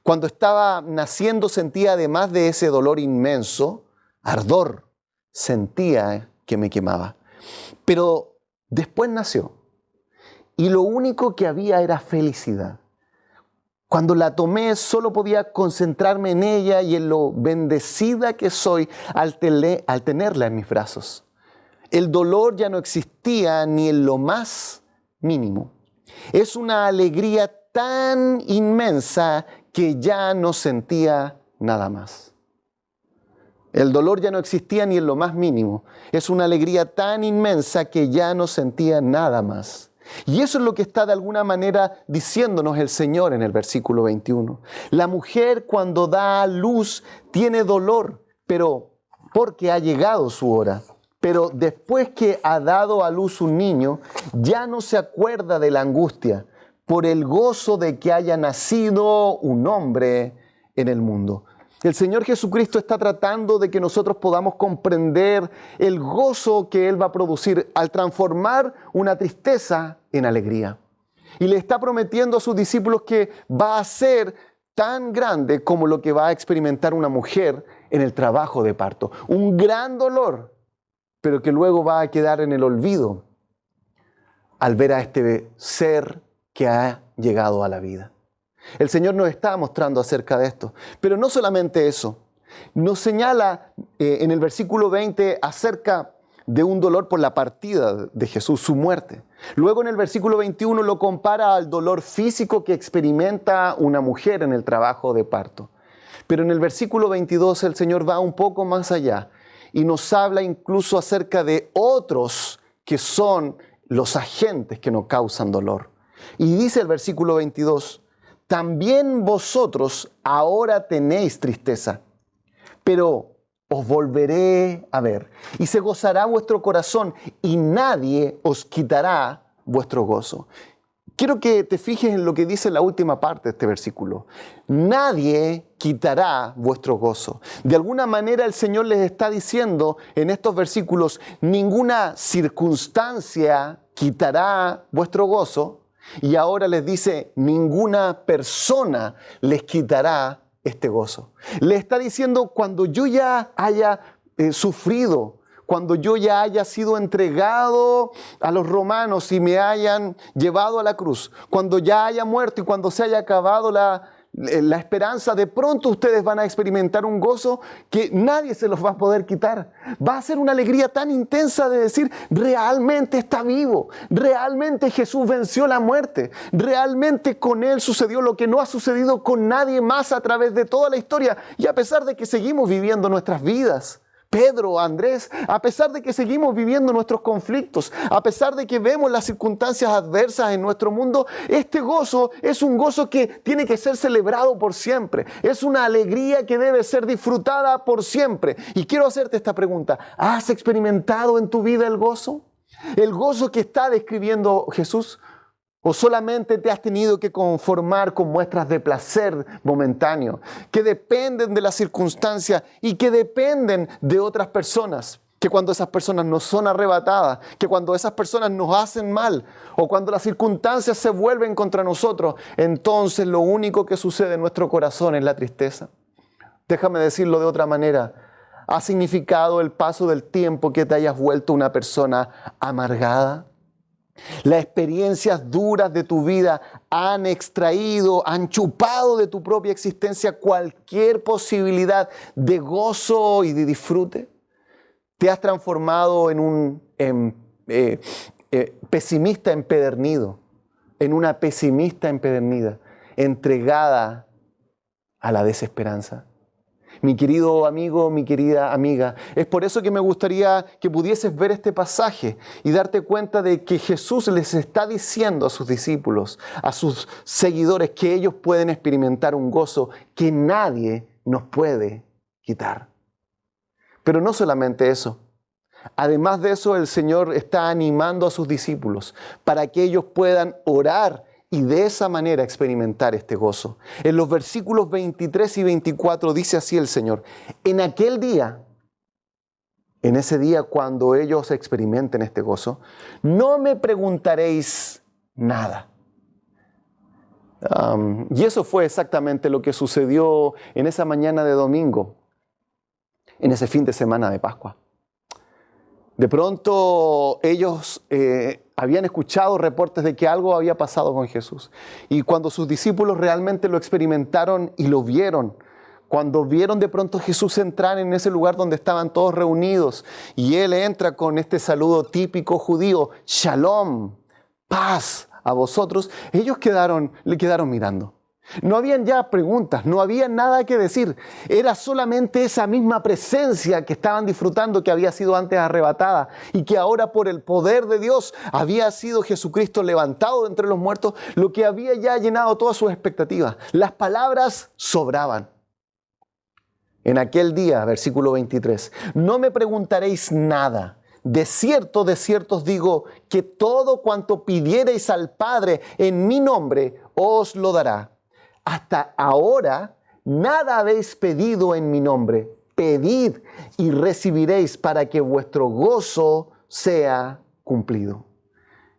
Cuando estaba naciendo sentía, además de ese dolor inmenso, ardor. Sentía que me quemaba. Pero después nació y lo único que había era felicidad. Cuando la tomé solo podía concentrarme en ella y en lo bendecida que soy al tenerla en mis brazos. El dolor ya no existía ni en lo más mínimo. Es una alegría tan inmensa que ya no sentía nada más. El dolor ya no existía ni en lo más mínimo. Es una alegría tan inmensa que ya no sentía nada más. Y eso es lo que está de alguna manera diciéndonos el Señor en el versículo 21. La mujer cuando da a luz tiene dolor, pero porque ha llegado su hora. Pero después que ha dado a luz un niño, ya no se acuerda de la angustia por el gozo de que haya nacido un hombre en el mundo. El Señor Jesucristo está tratando de que nosotros podamos comprender el gozo que Él va a producir al transformar una tristeza en alegría. Y le está prometiendo a sus discípulos que va a ser tan grande como lo que va a experimentar una mujer en el trabajo de parto. Un gran dolor, pero que luego va a quedar en el olvido al ver a este ser que ha llegado a la vida. El Señor nos está mostrando acerca de esto. Pero no solamente eso. Nos señala en el versículo 20 acerca de un dolor por la partida de Jesús, su muerte. Luego en el versículo 21 lo compara al dolor físico que experimenta una mujer en el trabajo de parto. Pero en el versículo 22 el Señor va un poco más allá y nos habla incluso acerca de otros que son los agentes que nos causan dolor. Y dice el versículo 22, también vosotros ahora tenéis tristeza, pero os volveré a ver, y se gozará vuestro corazón, y nadie os quitará vuestro gozo. Quiero que te fijes en lo que dice la última parte de este versículo. Nadie quitará vuestro gozo. De alguna manera el Señor les está diciendo en estos versículos, ninguna circunstancia quitará vuestro gozo. Y ahora les dice, ninguna persona les quitará este gozo. Le está diciendo, cuando yo ya haya sufrido, cuando yo ya haya sido entregado a los romanos y me hayan llevado a la cruz, cuando ya haya muerto y cuando se haya acabado la esperanza, de pronto ustedes van a experimentar un gozo que nadie se los va a poder quitar. Va a ser una alegría tan intensa de decir, realmente está vivo, realmente Jesús venció la muerte, realmente con Él sucedió lo que no ha sucedido con nadie más a través de toda la historia. Y a pesar de que seguimos viviendo nuestras vidas, Pedro, Andrés, a pesar de que seguimos viviendo nuestros conflictos, a pesar de que vemos las circunstancias adversas en nuestro mundo, este gozo es un gozo que tiene que ser celebrado por siempre. Es una alegría que debe ser disfrutada por siempre. Y quiero hacerte esta pregunta. ¿Has experimentado en tu vida el gozo? ¿El gozo que está describiendo Jesús? ¿O solamente te has tenido que conformar con muestras de placer momentáneo, que dependen de las circunstancias y que dependen de otras personas? Que cuando esas personas nos son arrebatadas, que cuando esas personas nos hacen mal, o cuando las circunstancias se vuelven contra nosotros, entonces lo único que sucede en nuestro corazón es la tristeza. Déjame decirlo de otra manera. ¿Ha significado el paso del tiempo que te hayas vuelto una persona amargada? Las experiencias duras de tu vida han extraído, han chupado de tu propia existencia cualquier posibilidad de gozo y de disfrute. Te has transformado en un pesimista empedernido, en una pesimista empedernida, entregada a la desesperanza. Mi querido amigo, mi querida amiga, es por eso que me gustaría que pudieses ver este pasaje y darte cuenta de que Jesús les está diciendo a sus discípulos, a sus seguidores, que ellos pueden experimentar un gozo que nadie nos puede quitar. Pero no solamente eso. Además de eso, el Señor está animando a sus discípulos para que ellos puedan orar y de esa manera experimentar este gozo. En los versículos 23 y 24 dice así el Señor: en aquel día, en ese día cuando ellos experimenten este gozo, no me preguntaréis nada. Y eso fue exactamente lo que sucedió en esa mañana de domingo, en ese fin de semana de Pascua. De pronto ellos habían escuchado reportes de que algo había pasado con Jesús. Y cuando sus discípulos realmente lo experimentaron y lo vieron, cuando vieron de pronto a Jesús entrar en ese lugar donde estaban todos reunidos, y Él entra con este saludo típico judío, Shalom, paz a vosotros, ellos le quedaron mirando. No habían ya preguntas, no había nada que decir. Era solamente esa misma presencia que estaban disfrutando, que había sido antes arrebatada y que ahora por el poder de Dios había sido Jesucristo levantado de entre los muertos, lo que había ya llenado todas sus expectativas. Las palabras sobraban. En aquel día, versículo 23, no me preguntaréis nada. De cierto os digo que todo cuanto pidiereis al Padre en mi nombre os lo dará. Hasta ahora nada habéis pedido en mi nombre. Pedid y recibiréis para que vuestro gozo sea cumplido.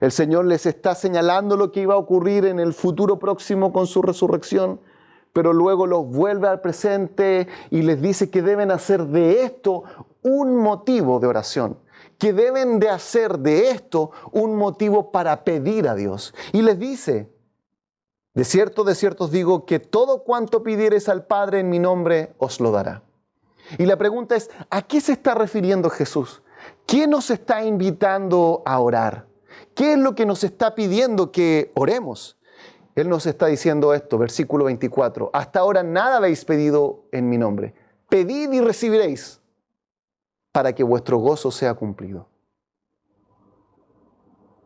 El Señor les está señalando lo que iba a ocurrir en el futuro próximo con su resurrección, pero luego los vuelve al presente y les dice que deben hacer de esto un motivo de oración, que deben de hacer de esto un motivo para pedir a Dios. Y les dice, de cierto os digo que todo cuanto pidiereis al Padre en mi nombre os lo dará. Y la pregunta es, ¿a qué se está refiriendo Jesús? ¿Quién nos está invitando a orar? ¿Qué es lo que nos está pidiendo que oremos? Él nos está diciendo esto, versículo 24. Hasta ahora nada habéis pedido en mi nombre. Pedid y recibiréis para que vuestro gozo sea cumplido.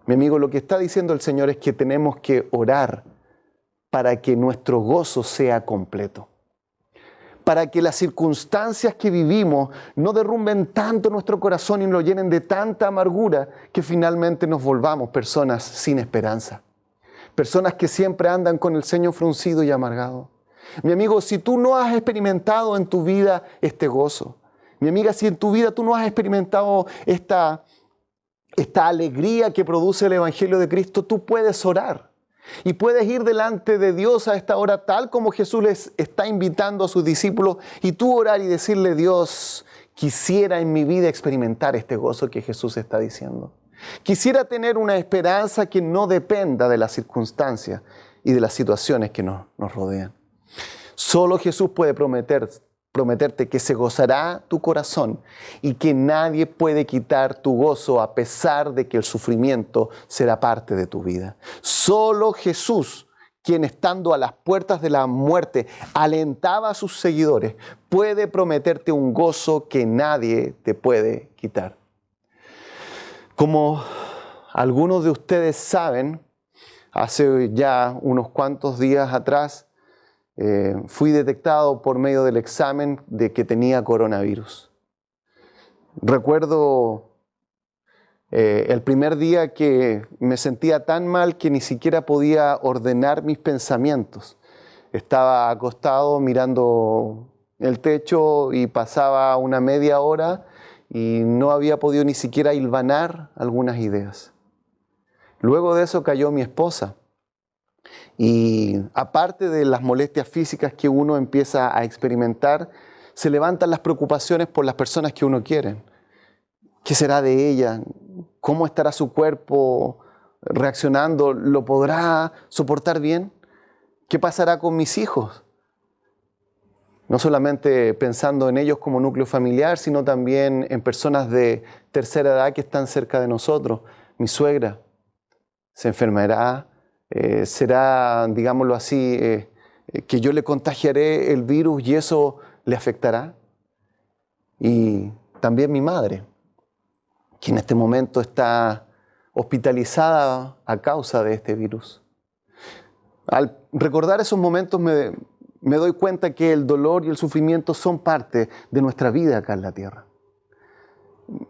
Mi amigo, lo que está diciendo el Señor es que tenemos que orar para que nuestro gozo sea completo. Para que las circunstancias que vivimos no derrumben tanto nuestro corazón y nos llenen de tanta amargura que finalmente nos volvamos personas sin esperanza. Personas que siempre andan con el ceño fruncido y amargado. Mi amigo, si tú no has experimentado en tu vida este gozo, mi amiga, si en tu vida tú no has experimentado esta alegría que produce el Evangelio de Cristo, tú puedes orar. Y puedes ir delante de Dios a esta hora tal como Jesús les está invitando a sus discípulos y tú orar y decirle, Dios, quisiera en mi vida experimentar este gozo que Jesús está diciendo. Quisiera tener una esperanza que no dependa de las circunstancias y de las situaciones que nos rodean. Solo Jesús puede prometerte que se gozará tu corazón y que nadie puede quitar tu gozo a pesar de que el sufrimiento será parte de tu vida. Solo Jesús, quien estando a las puertas de la muerte alentaba a sus seguidores, puede prometerte un gozo que nadie te puede quitar. Como algunos de ustedes saben, hace ya unos cuantos días atrás, fui detectado por medio del examen de que tenía coronavirus. Recuerdo el primer día que me sentía tan mal que ni siquiera podía ordenar mis pensamientos. Estaba acostado mirando el techo y pasaba una media hora y no había podido ni siquiera hilvanar algunas ideas. Luego de eso cayó mi esposa. Y aparte de las molestias físicas que uno empieza a experimentar, se levantan las preocupaciones por las personas que uno quiere. ¿Qué será de ella? ¿Cómo estará su cuerpo reaccionando? ¿Lo podrá soportar bien? ¿Qué pasará con mis hijos? No solamente pensando en ellos como núcleo familiar, sino también en personas de tercera edad que están cerca de nosotros. Mi suegra se enfermará. Será, digámoslo así, que yo le contagiaré el virus y eso le afectará. Y también mi madre, que en este momento está hospitalizada a causa de este virus. Al recordar esos momentos me doy cuenta que el dolor y el sufrimiento son parte de nuestra vida acá en la tierra.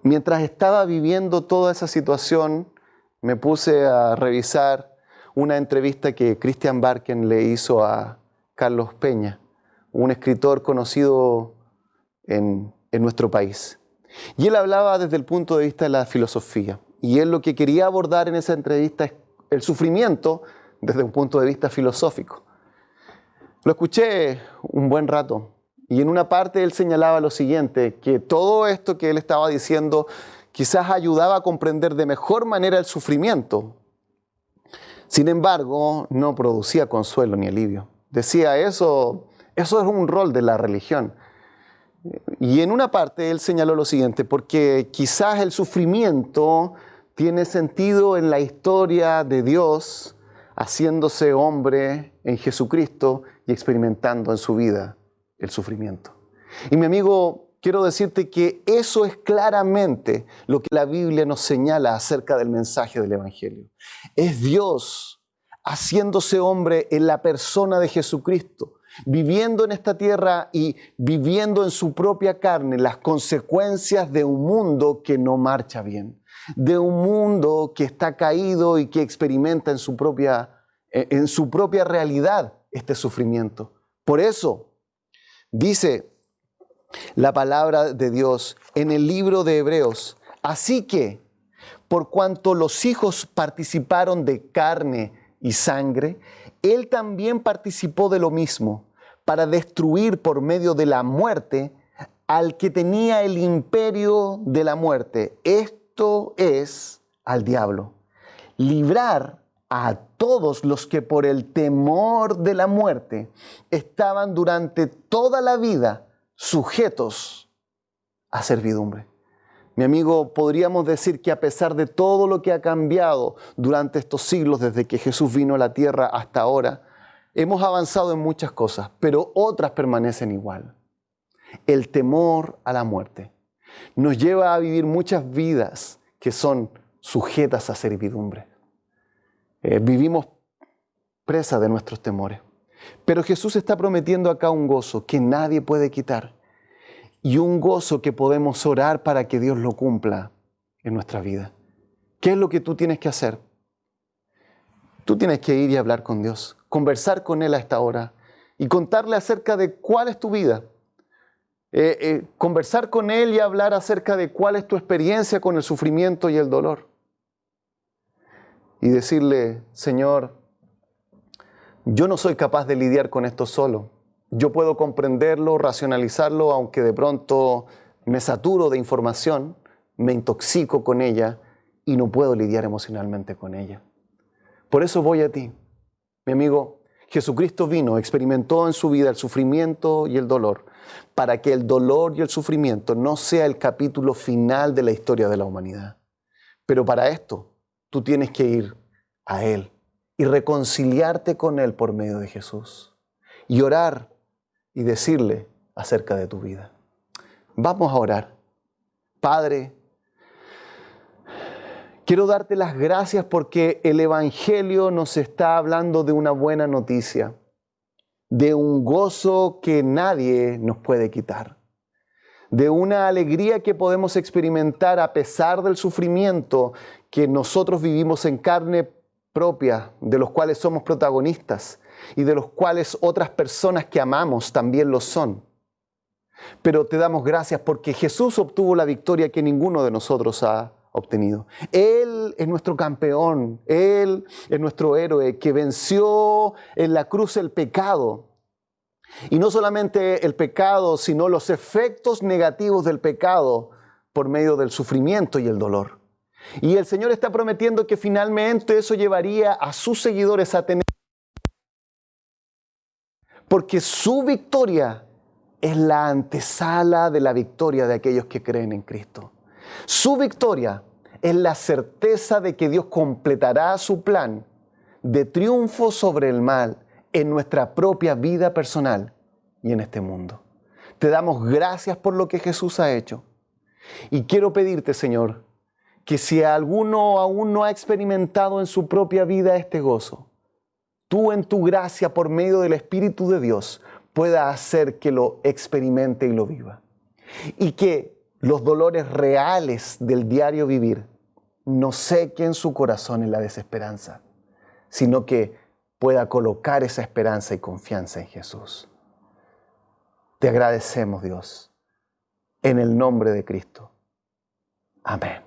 Mientras estaba viviendo toda esa situación, me puse a revisar una entrevista que Christian Barken le hizo a Carlos Peña, un escritor conocido en nuestro país. Y él hablaba desde el punto de vista de la filosofía. Y él lo que quería abordar en esa entrevista es el sufrimiento desde un punto de vista filosófico. Lo escuché un buen rato. Y en una parte él señalaba lo siguiente, que todo esto que él estaba diciendo quizás ayudaba a comprender de mejor manera el sufrimiento. Sin embargo, no producía consuelo ni alivio. Decía, eso es un rol de la religión. Y en una parte él señaló lo siguiente, porque quizás el sufrimiento tiene sentido en la historia de Dios haciéndose hombre en Jesucristo y experimentando en su vida el sufrimiento. Y mi amigo, quiero decirte que eso es claramente lo que la Biblia nos señala acerca del mensaje del Evangelio. Es Dios haciéndose hombre en la persona de Jesucristo, viviendo en esta tierra y viviendo en su propia carne las consecuencias de un mundo que no marcha bien, de un mundo que está caído y que experimenta en su propia realidad este sufrimiento. Por eso dice la palabra de Dios en el libro de Hebreos: así que, por cuanto los hijos participaron de carne y sangre, Él también participó de lo mismo, para destruir por medio de la muerte al que tenía el imperio de la muerte, esto es, al diablo, librar a todos los que por el temor de la muerte estaban durante toda la vida sujetos a servidumbre. Mi amigo, podríamos decir que a pesar de todo lo que ha cambiado durante estos siglos, desde que Jesús vino a la tierra hasta ahora, hemos avanzado en muchas cosas, pero otras permanecen igual. El temor a la muerte nos lleva a vivir muchas vidas que son sujetas a servidumbre. Vivimos presa de nuestros temores. Pero Jesús está prometiendo acá un gozo que nadie puede quitar y un gozo que podemos orar para que Dios lo cumpla en nuestra vida. ¿Qué es lo que tú tienes que hacer? Tú tienes que ir y hablar con Dios, conversar con Él a esta hora y contarle acerca de cuál es tu vida. Conversar con Él y hablar acerca de cuál es tu experiencia con el sufrimiento y el dolor. Y decirle: Señor, yo no soy capaz de lidiar con esto solo. Yo puedo comprenderlo, racionalizarlo, aunque de pronto me saturo de información, me intoxico con ella y no puedo lidiar emocionalmente con ella. Por eso voy a ti. Mi amigo, Jesucristo vino, experimentó en su vida el sufrimiento y el dolor, para que el dolor y el sufrimiento no sea el capítulo final de la historia de la humanidad. Pero para esto, tú tienes que ir a Él y reconciliarte con Él por medio de Jesús. Y orar y decirle acerca de tu vida. Vamos a orar. Padre, quiero darte las gracias porque el Evangelio nos está hablando de una buena noticia, de un gozo que nadie nos puede quitar, de una alegría que podemos experimentar a pesar del sufrimiento que nosotros vivimos en carne propia, de los cuales somos protagonistas y de los cuales otras personas que amamos también lo son. Pero te damos gracias porque Jesús obtuvo la victoria que ninguno de nosotros ha obtenido. Él es nuestro campeón, Él es nuestro héroe que venció en la cruz el pecado. Y no solamente el pecado, sino los efectos negativos del pecado por medio del sufrimiento y el dolor. Y el Señor está prometiendo que finalmente eso llevaría a sus seguidores a tener, porque su victoria es la antesala de la victoria de aquellos que creen en Cristo. Su victoria es la certeza de que Dios completará su plan de triunfo sobre el mal en nuestra propia vida personal y en este mundo. Te damos gracias por lo que Jesús ha hecho. Y quiero pedirte, Señor, que si alguno aún no ha experimentado en su propia vida este gozo, tú en tu gracia por medio del Espíritu de Dios pueda hacer que lo experimente y lo viva. Y que los dolores reales del diario vivir no sequen su corazón en la desesperanza, sino que pueda colocar esa esperanza y confianza en Jesús. Te agradecemos, Dios, en el nombre de Cristo. Amén.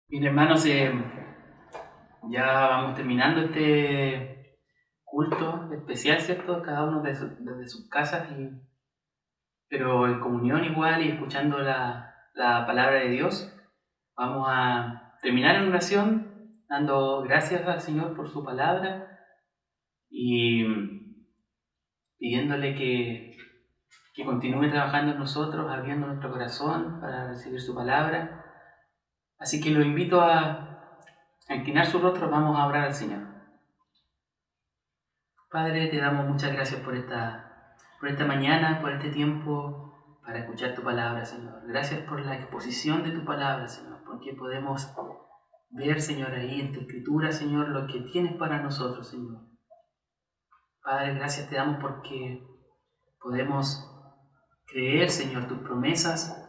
Bien, hermanos, ya vamos terminando este culto especial, ¿cierto? Cada uno desde sus casas, pero en comunión igual y escuchando la palabra de Dios. Vamos a terminar en oración, dando gracias al Señor por su palabra y pidiéndole que continúe trabajando en nosotros, abriendo nuestro corazón para recibir su palabra. Así que los invito a inclinar su rostro, vamos a orar al Señor. Padre, te damos muchas gracias por esta mañana, por este tiempo para escuchar tu palabra, Señor. Gracias por la exposición de tu palabra, Señor, porque podemos ver, Señor, ahí en tu escritura, Señor, lo que tienes para nosotros, Señor. Padre, gracias te damos porque podemos creer, Señor, tus promesas,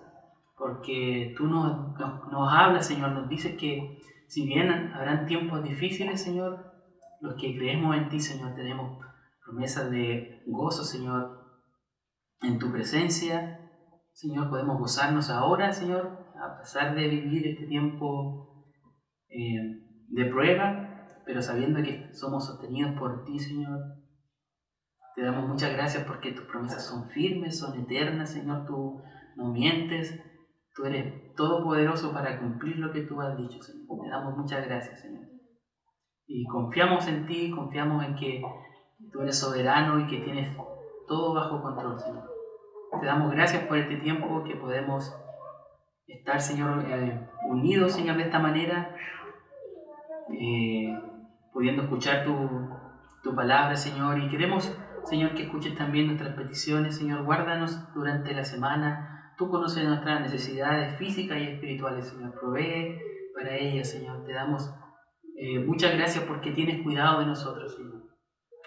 porque tú nos hablas, Señor, nos dices que si bien habrán tiempos difíciles, Señor, los que creemos en ti, Señor, tenemos promesas de gozo, Señor, en tu presencia. Señor, podemos gozarnos ahora, Señor, a pesar de vivir este tiempo de prueba, pero sabiendo que somos sostenidos por ti, Señor. Te damos muchas gracias porque tus promesas son firmes, son eternas, Señor, tú no mientes, tú eres todopoderoso para cumplir lo que tú has dicho, Señor. Te damos muchas gracias, Señor. Y confiamos en ti, confiamos en que tú eres soberano y que tienes todo bajo control, Señor. Te damos gracias por este tiempo que podemos estar, Señor, unidos, Señor, de esta manera, pudiendo escuchar tu palabra, Señor. Y queremos, Señor, que escuches también nuestras peticiones, Señor. Guárdanos durante la semana. Tú conoces nuestras necesidades físicas y espirituales, Señor. Provee para ellas, Señor. Te damos muchas gracias porque tienes cuidado de nosotros, Señor.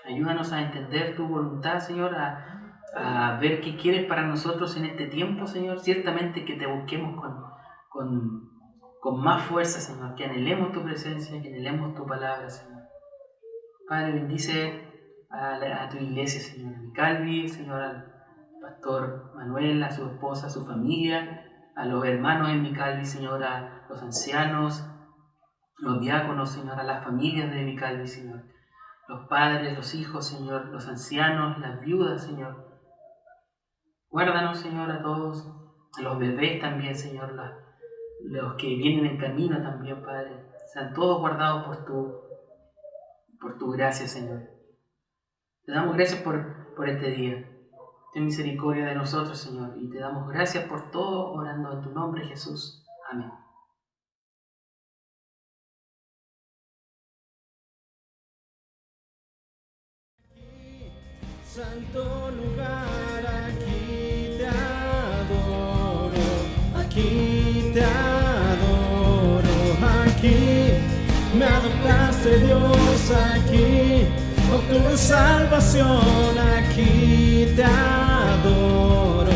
Ayúdanos a entender tu voluntad, Señor, a ver qué quieres para nosotros en este tiempo, Señor. Ciertamente que te busquemos con más fuerza, Señor, que anhelemos tu presencia, que anhelemos tu palabra, Señor. Padre, bendice a tu iglesia, Señor, a mi Calvi, Señor, al pastor Manuel, a su esposa, a su familia, a los hermanos en mi Calvi, Señor, a los ancianos, los diáconos, Señor, a las familias de mi Calvi, Señor, los padres, los hijos, Señor, los ancianos, las viudas, Señor. Guárdanos, Señor, a todos, a los bebés también, Señor, los que vienen en camino también, Padre. Sean todos guardados por tu gracia, Señor. Te damos gracias por este día. Ten misericordia de nosotros, Señor, y te damos gracias por todo, orando en tu nombre, Jesús. Amén. Santo lugar, aquí te adoro, aquí te adoro, aquí me adoptaste, Dios, aquí obtuve salvación, aquí te adoro,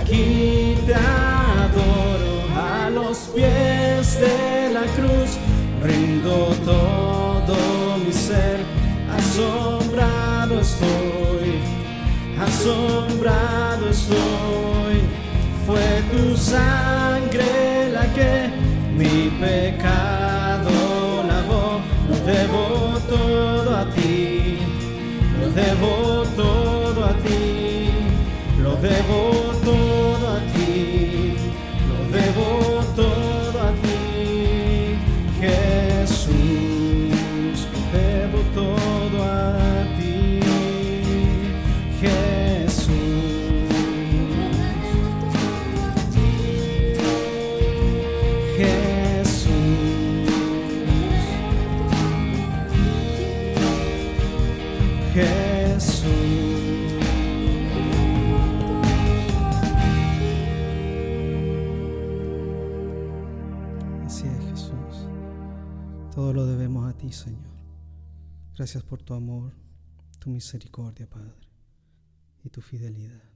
aquí te adoro, a los pies de la cruz rindo todo mi ser, asombrado estoy, fue tu sangre la que mi pecado lavó, lo debo todo a ti, lo debo todo a ti, lo debo todo a ti, lo debo todo a ti, Jesús, lo debo todo a ti. Así es, Jesús. Todo lo debemos a ti, Señor. Gracias por tu amor, tu misericordia, Padre, y tu fidelidad.